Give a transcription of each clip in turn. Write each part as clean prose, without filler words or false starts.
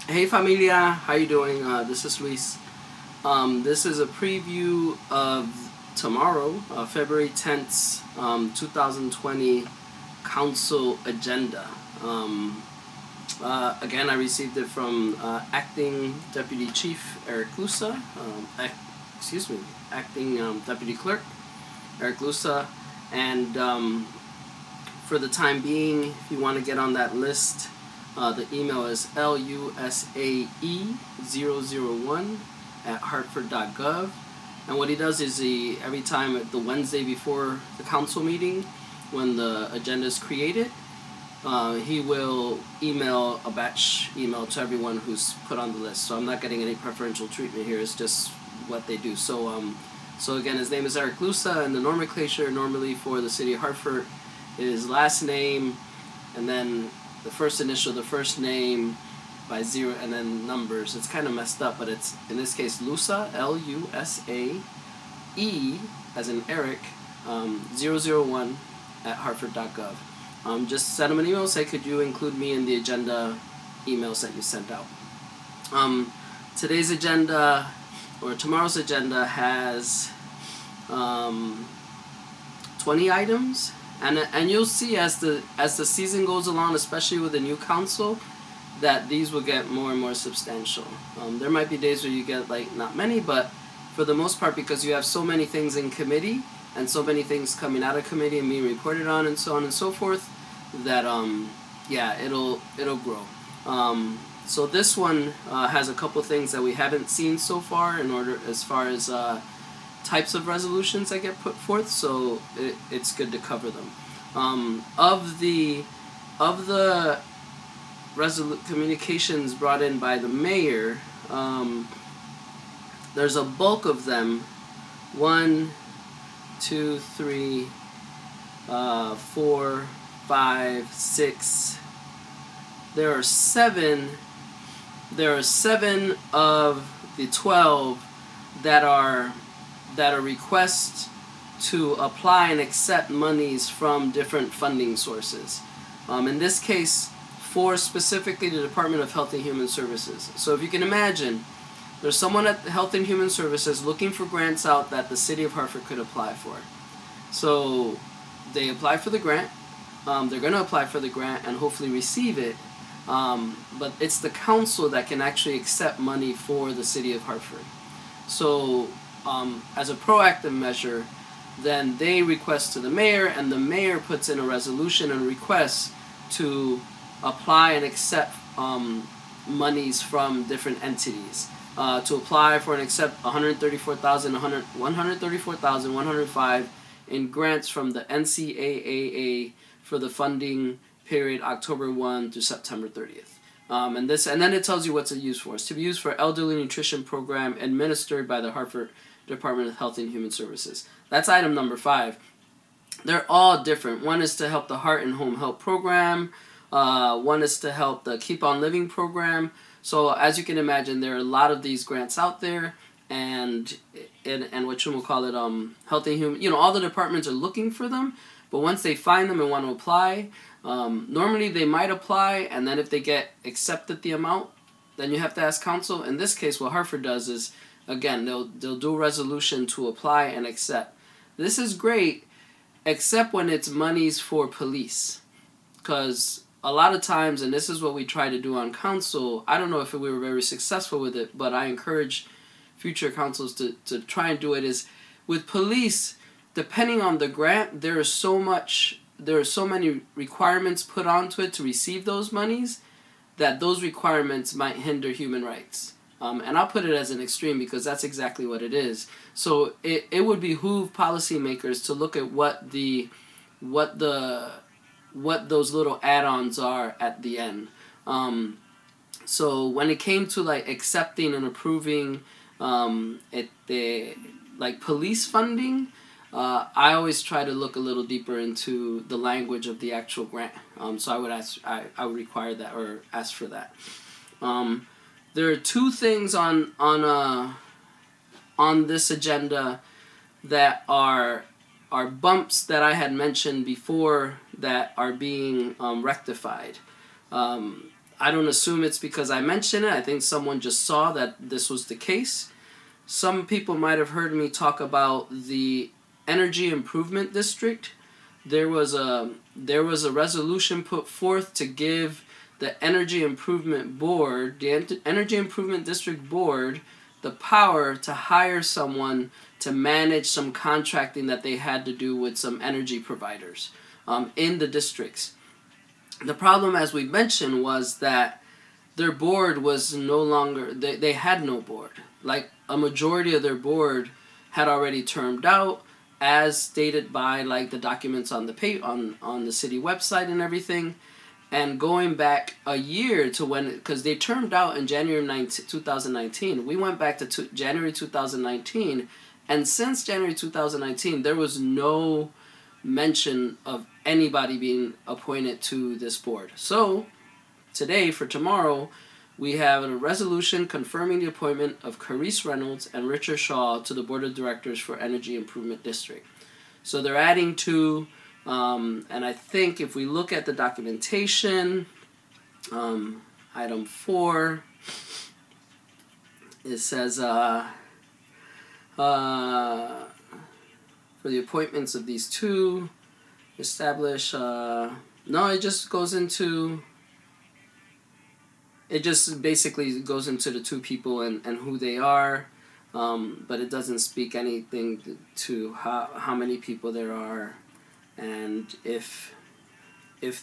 Hey familia, how you doing? This is Luis. This is a preview of tomorrow, February 10th, 2020 Council Agenda. Again, I received it from Acting Deputy Chief Eric Lusa, Acting Deputy Clerk Eric Lusa, and for the time being, if you want to get on that list, the email is lusae001 at hartford.gov. And what he does is every time the Wednesday before the council meeting, when the agenda is created, he will email a batch email to everyone who's put on the list. So I'm not getting any preferential treatment here. It's just what they do. So again, his name is Eric Lusa, and the nomenclature normally for the city of Hartford is last name, and then the first initial, the first name by 0, and then numbers. It's kind of messed up, but it's, in this case, Lusa, L-U-S-A-E, as in Eric, 001 at hartford.gov. Just send him an email, say, could you include me in the agenda emails that you sent out. Today's agenda, or tomorrow's agenda, has 20 items. And you'll see as the season goes along, especially with the new council, that these will get more and more substantial. There might be days where you get not many, but for the most part, because you have so many things in committee and so many things coming out of committee and being reported on and so on and so forth, that it'll grow. So this one has a couple things that we haven't seen so far as far as types of resolutions that get put forth, so it's good to cover them. Of the communications brought in by the mayor, there's a bulk of them. 1, 2, 3, 4, 5, 6. There are 7 of the 12 that are requests to apply and accept monies from different funding sources. In this case, for specifically the Department of Health and Human Services. So if you can imagine, there's someone at Health and Human Services looking for grants out that the city of Hartford could apply for. So they apply for the grant. They're going to apply for the grant and hopefully receive it. But it's the council that can actually accept money for the city of Hartford. So as a proactive measure, then they request to the mayor, and the mayor puts in a resolution and requests to apply and accept monies from different entities. To apply for and accept $134,105 in grants from the NCAAA for the funding period October 1 to September 30th. And then it tells you what's it used for. It's to be used for elderly nutrition program administered by the Hartford Department of Health and Human Services. That's item number 5. They're all different. One is to help the Heart and Home Health Program. One is to help the Keep On Living program. So as you can imagine, there are a lot of these grants out there, and what you will call it, Health and Human. All the departments are looking for them, but once they find them and want to apply, normally they might apply, and then if they get accepted the amount, then you have to ask council. In this case, what Hartford does is, again, they'll do a resolution to apply and accept. This is great, except when it's monies for police. Because a lot of times, and this is what we try to do on council, I don't know if we were very successful with it, but I encourage future councils to try and do it, is with police, depending on the grant, there are so many requirements put onto it to receive those monies that those requirements might hinder human rights. And I'll put it as an extreme because that's exactly what it is. So it would behoove policymakers to look at what those little add-ons are at the end. So when it came to accepting and approving police funding, I always try to look a little deeper into the language of the actual grant. So I would require that or ask for that. There are 2 things on this agenda that are bumps that I had mentioned before that are being rectified. I don't assume it's because I mentioned it. I think someone just saw that this was the case. Some people might have heard me talk about the Energy Improvement District. There was a resolution put forth to give the Energy Improvement Board, the Energy Improvement District Board, the power to hire someone to manage some contracting that they had to do with some energy providers in the districts. The problem, as we mentioned, was that their board was no longer, they had no board. Like, a majority of their board had already termed out, as stated by like the documents on the on the city website and everything. And going back a year to when, because they termed out in January 2019, we went back to January 2019, and since January 2019, there was no mention of anybody being appointed to this board. So today, for tomorrow, we have a resolution confirming the appointment of Carice Reynolds and Richard Shaw to the Board of Directors for Energy Improvement District. So they're adding to, and I think if we look at the documentation, item 4, it says, for the appointments of these two, establish, no, it just goes into, it just basically goes into the two people and who they are, but it doesn't speak anything to how many people there are and if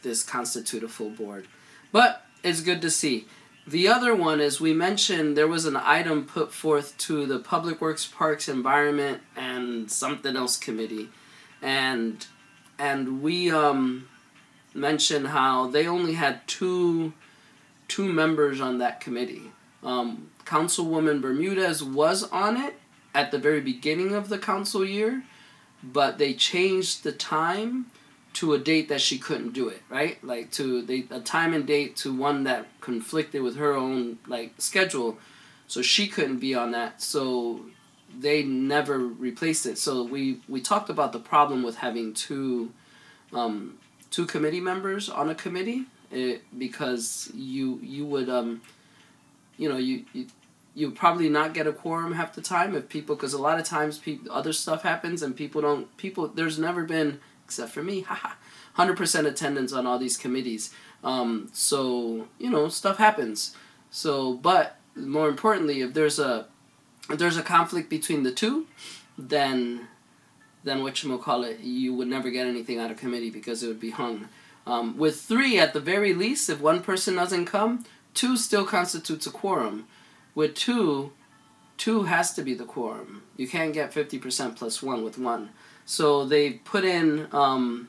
this constitute a full board. But it's good to see. The other one is, we mentioned there was an item put forth to the Public Works, Parks, Environment, and something else committee, and we mentioned how they only had two members on that committee. Councilwoman Bermudez was on it at the very beginning of the council year, but they changed the time to a date that she couldn't do it, right? Like a time and date to one that conflicted with her own like schedule, so she couldn't be on that. So they never replaced it. So we talked about the problem with having two committee members on a committee, because you would you probably not get a quorum half the time if people, because a lot of times other stuff happens and people there's never been, except for me, 100% attendance on all these committees. So stuff happens. So, but more importantly, if there's a conflict between the two, then whatchamacallit, you would never get anything out of committee because it would be hung. With 3, at the very least, if one person doesn't come, 2 still constitutes a quorum. With 2 has to be the quorum. You can't get 50% plus 1 with 1. So they put in a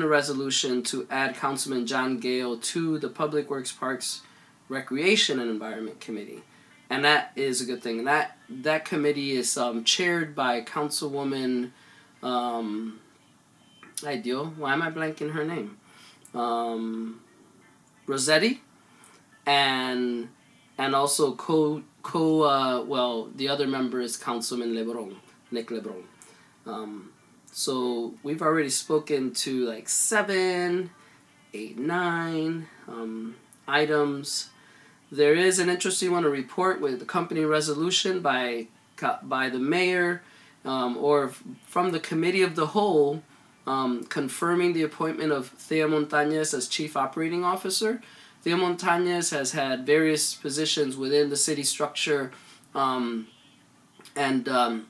resolution to add Councilman John Gale to the Public Works, Parks, Recreation, and Environment Committee. And that is a good thing. And that committee is chaired by Councilwoman, why am I blanking her name? Rossetti, and also the other member is Councilman Nick Lebron. So we've already spoken to like 7, 8, 9 items. There is an interesting one, a report with the company resolution by the mayor or from the committee of the whole, confirming the appointment of Thea Montañez as Chief Operating Officer. Thea Montañez has had various positions within the city structure, and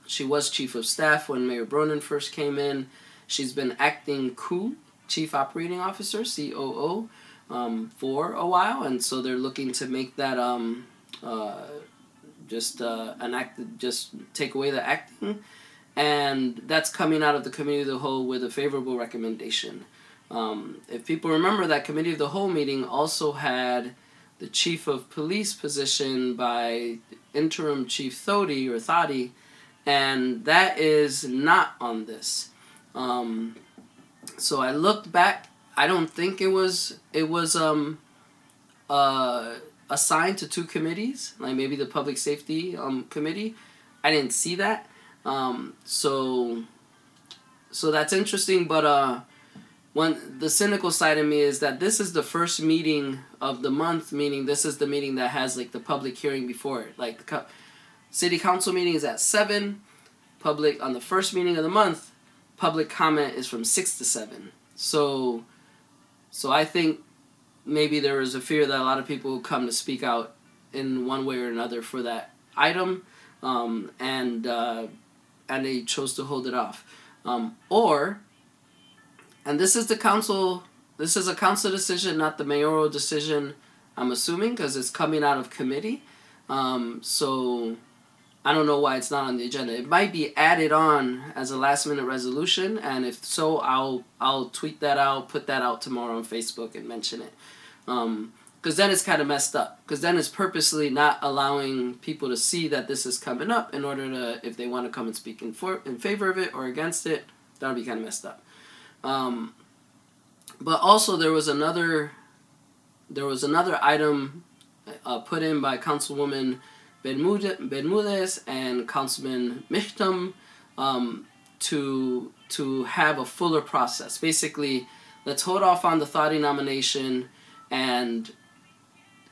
she was Chief of Staff when Mayor Bronin first came in. She's been acting Chief Operating Officer, COO, for a while, and so they're looking to make that just take away the acting. And that's coming out of the Committee of the Whole with a favorable recommendation. If people remember, that Committee of the Whole meeting also had the Chief of Police position by Interim Chief Thodi, and that is not on this. So I looked back. I don't think it was assigned to 2 committees, like maybe the Public Safety Committee. I didn't see that. So that's interesting, but the cynical side of me is that this is the first meeting of the month, meaning this is the meeting that has like the public hearing before it. Like the city council meeting is at 7, public on the first meeting of the month, public comment is from 6 to 7. So I think maybe there was a fear that a lot of people would come to speak out in one way or another for that item, and they chose to hold it off. And this is a council decision, not the mayoral decision, I'm assuming, because it's coming out of committee. So I don't know why it's not on the agenda. It might be added on as a last-minute resolution, and if so, I'll tweet that out, put that out tomorrow on Facebook and mention it. Because then it's kind of messed up. Because then it's purposely not allowing people to see that this is coming up in order to, if they want to come and speak in favor of it or against it, that'll be kind of messed up. But also there was another item put in by Councilwoman Bermudez and Councilman Michtam to have a fuller process. Basically, let's hold off on the Thadi nomination and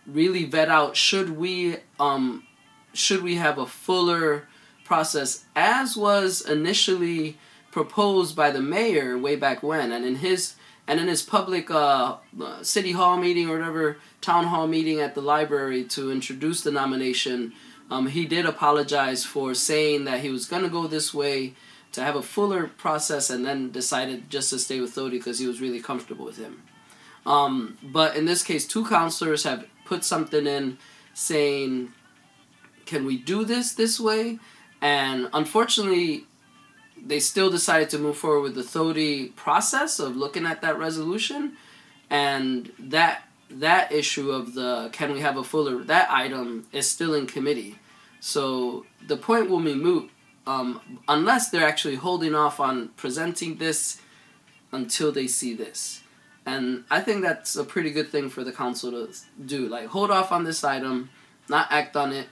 really vet out should we have a fuller process as was initially proposed by the mayor way back when, and in his public city hall meeting or whatever, town hall meeting at the library to introduce the nomination, he did apologize for saying that he was going to go this way to have a fuller process, and then decided just to stay with Thodi because he was really comfortable with him. But in this case, 2 councilors have put something in saying, can we do this way? And unfortunately, they still decided to move forward with the Thodi process of looking at that resolution, and that issue of the can we have a fuller, that item is still in committee. So the point will be moot unless they're actually holding off on presenting this until they see this. And I think that's a pretty good thing for the council to do. Like, hold off on this item, not act on it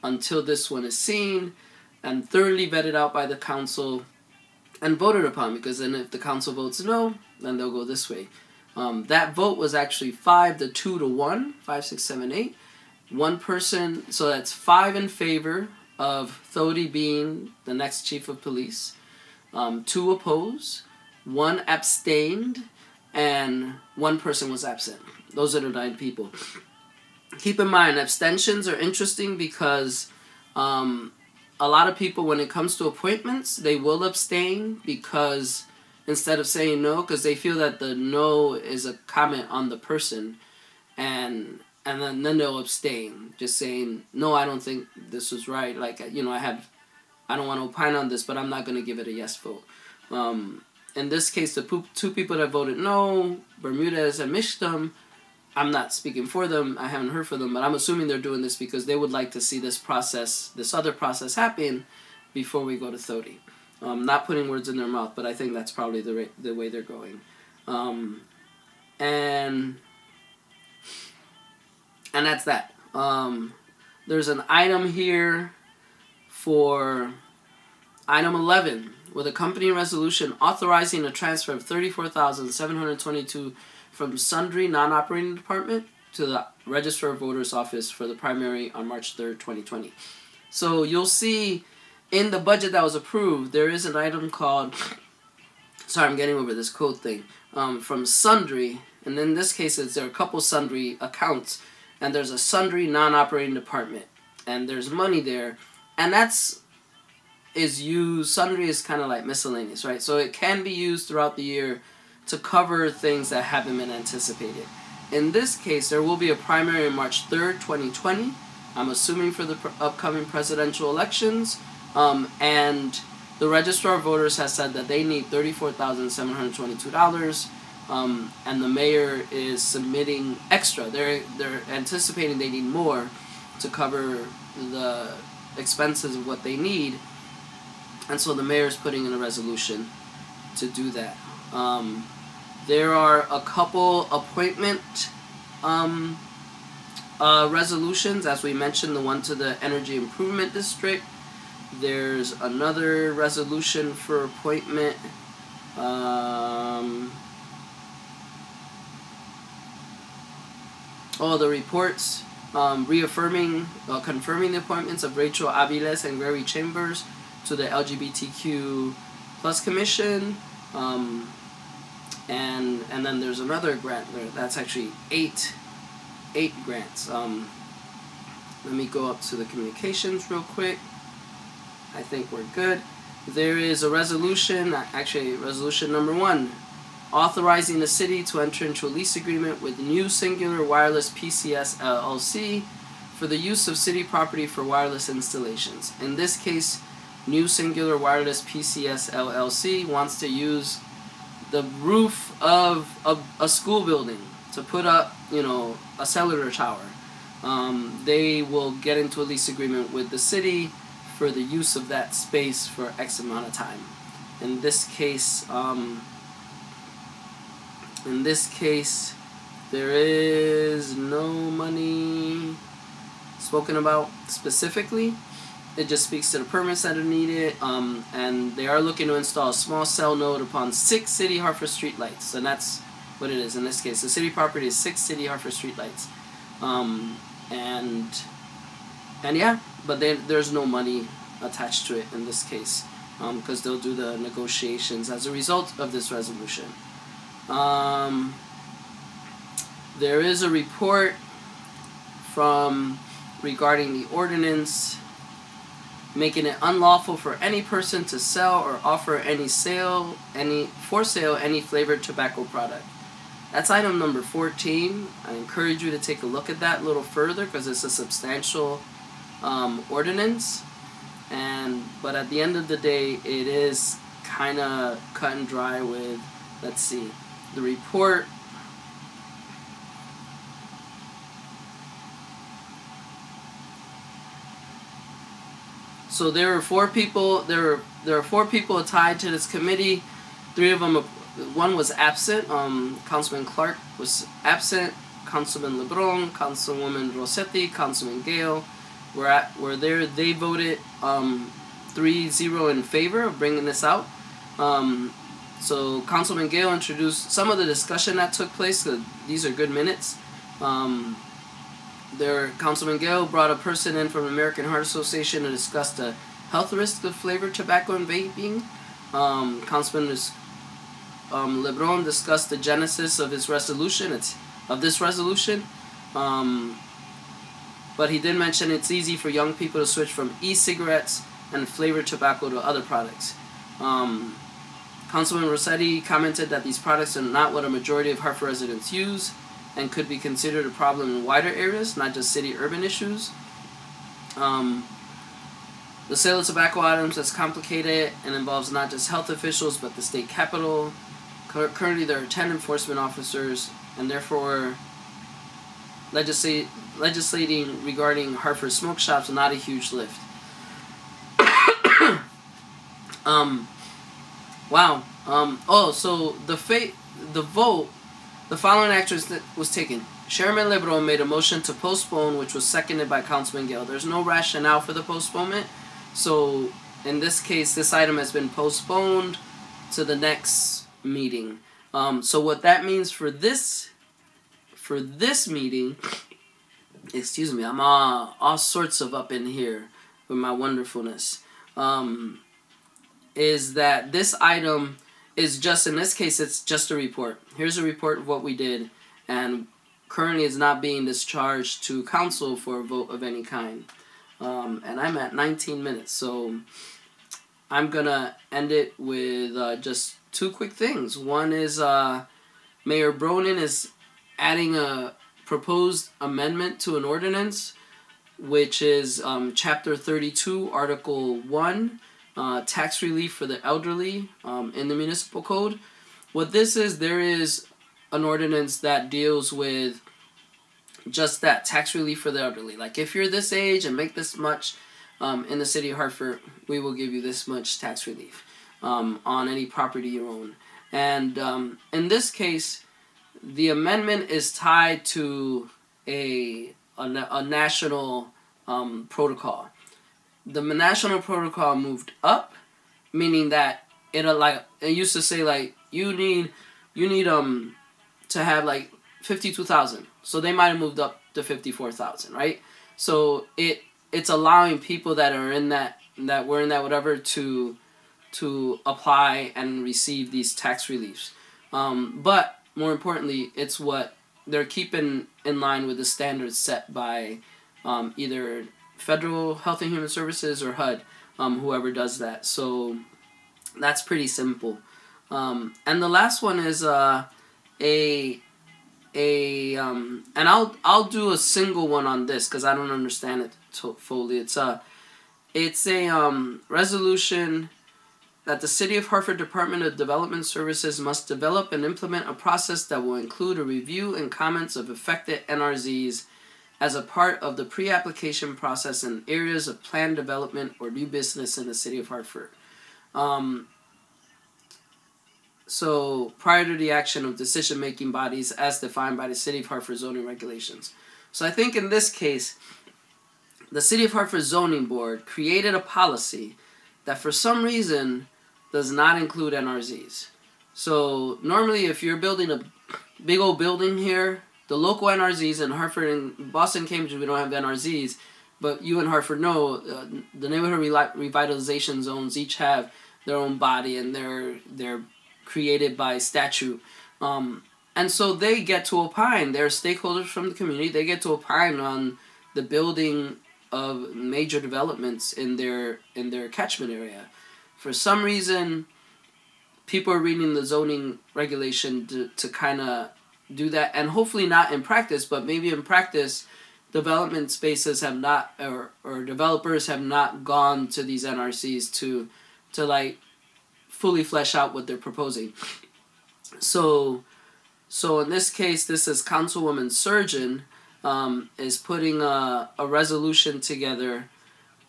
until this one is seen and thoroughly vetted out by the council and voted upon, because then if the council votes no, then they'll go this way. That vote was actually 5-2 to 1, 5, 6, 7, 8. One person, so that's 5 in favor of Thodi being the next chief of police, 2 opposed, 1 abstained, and 1 person was absent. Those are the 9 people. Keep in mind, abstentions are interesting because a lot of people, when it comes to appointments, they will abstain because instead of saying no, because they feel that the no is a comment on the person, and then they'll abstain, just saying, no, I don't think this was right. Like, I don't want to opine on this, but I'm not going to give it a yes vote. In this case, the 2 people that voted no, Bermudez and Michtam, I'm not speaking for them, I haven't heard from them, but I'm assuming they're doing this because they would like to see this other process happen before we go to Thodi. Not putting words in their mouth, but I think that's probably the way they're going. And that's that. There's an item here for item 11, with a company resolution authorizing a transfer of $34,722 from sundry non-operating department to the Register of Voters office for the primary on March 3rd, 2020. So you'll see in the budget that was approved, there is an item called, sorry, I'm getting over this code thing, from sundry, and in this case, there are a couple sundry accounts, and there's a sundry non-operating department, and there's money there, and sundry is kind of like miscellaneous, right? So it can be used throughout the year to cover things that haven't been anticipated. In this case, there will be a primary on March 3rd, 2020. I'm assuming for the upcoming presidential elections. And the Registrar of Voters has said that they need $34,722. And the mayor is submitting extra. They're anticipating they need more to cover the expenses of what they need. And so the mayor is putting in a resolution to do that. There are a couple appointment resolutions, as we mentioned, the one to the Energy Improvement District. There's another resolution for appointment. all the reports confirming the appointments of Rachel Aviles and Gary Chambers to the LGBTQ plus commission, and then there's another grant there. That's actually eight grants. Let me go up to the communications real quick. I think we're good. There is a resolution, actually resolution number 1, authorizing the city to enter into a lease agreement with New Singular Wireless PCS LLC for the use of city property for wireless installations. In this case, New Singular Wireless PCS LLC wants to use the roof of a school building to put up, a cellular tower. They will get into a lease agreement with the city for the use of that space for X amount of time. In this case, there is no money spoken about specifically. It just speaks to the permits that are needed, and they are looking to install a small cell node upon 6 city Hartford streetlights, and that's what it is in this case. The city property is 6 city Hartford streetlights, and yeah, but there's no money attached to it in this case, because they'll do the negotiations as a result of this resolution. There is a report regarding the ordinance making it unlawful for any person to sell or offer any flavored tobacco product. That's item number 14. I encourage you to take a look at that a little further because it's a substantial ordinance. But at the end of the day, it is kind of cut and dry with, let's see, the report. So there are 4 people. There are 4 people tied to this committee. 3 of them, one was absent. Councilman Clark was absent. Councilman LeBron, Councilwoman Rossetti, Councilman Gale were there. They voted 3-0 in favor of bringing this out. So Councilman Gale introduced some of the discussion that took place. These are good minutes. Councilman Gale brought a person in from the American Heart Association to discuss the health risks of flavored tobacco and vaping. Councilman LeBron discussed the genesis of this resolution. But he did mention it's easy for young people to switch from e-cigarettes and flavored tobacco to other products. Councilman Rossetti commented that these products are not what a majority of Hartford residents use and could be considered a problem in wider areas, not just city-urban issues. The sale of tobacco items is complicated and involves not just health officials but the state capitol. Currently there are 10 enforcement officers, and therefore legislating regarding Hartford smoke shops is not a huge lift. Wow. So the following action was taken. Chairman Lebron made a motion to postpone, which was seconded by Councilman Gale. There's no rationale for the postponement, so in this case, this item has been postponed to the next meeting. So what that means for this meeting, excuse me, I'm all sorts of up in here with my wonderfulness, is that this item is just, in this case, it's just a report. Here's a report of what we did, and currently is not being discharged to council for a vote of any kind. And I'm at 19 minutes, so I'm going to end it with just 2 quick things. One is Mayor Bronin is adding a proposed amendment to an ordinance, which is Chapter 32, Article 1, tax relief for the elderly in the municipal code. What this is, there is an ordinance that deals with just that, tax relief for the elderly. Like, if you're this age and make this much in the city of Hartford, we will give you this much tax relief on any property you own. And in this case, the amendment is tied to a national protocol. The national protocol moved up, meaning that it used to say like you need to have like 52,000. So they might have moved up to 54,000, right? So it's allowing people that are in that were in that whatever to apply and receive these tax reliefs. But more importantly, it's what they're keeping in line with the standards set by either Federal Health and Human Services or HUD, whoever does that. So that's pretty simple. And the last one is and I'll do a single one on this because I don't understand it fully. It's a resolution that the City of Hartford Department of Development Services must develop and implement a process that will include a review and comments of affected NRZs as a part of the pre-application process in areas of planned development or new business in the City of Hartford. So prior to the action of decision-making bodies as defined by the City of Hartford zoning regulations. So I think in this case, the City of Hartford Zoning Board created a policy that for some reason does not include NRZs. So normally if you're building a big old building here, the local NRZs in Hartford and Boston, Cambridge, we don't have NRZs, but you in Hartford know the neighborhood revitalization zones each have their own body and they're created by statute. And so they get to opine. They're stakeholders from the community. They get to opine on the building of major developments in their catchment area. For some reason, people are reading the zoning regulation to kind of do that, and hopefully not in practice, but maybe in practice, development spaces have not, or developers have not gone to these NRCs to like fully flesh out what they're proposing. So in this case, this is Councilwoman Surgeon is putting a resolution together.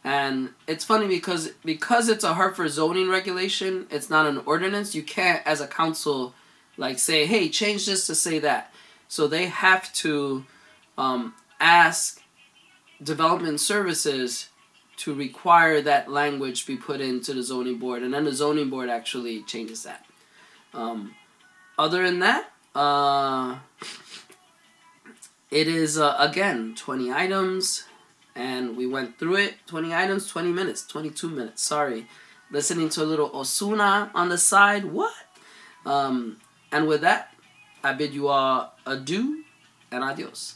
And it's funny because it's a Hartford zoning regulation, it's not an ordinance. You can't, as a council, like say, hey, change this to say that. So they have to ask development services to require that language be put into the zoning board, and then the zoning board actually changes that. Other than that, it is, again, 20 items. And we went through it, 20 items, 20 minutes, 22 minutes, sorry. Listening to a little Osuna on the side, what? And with that, I bid you all adieu and adios.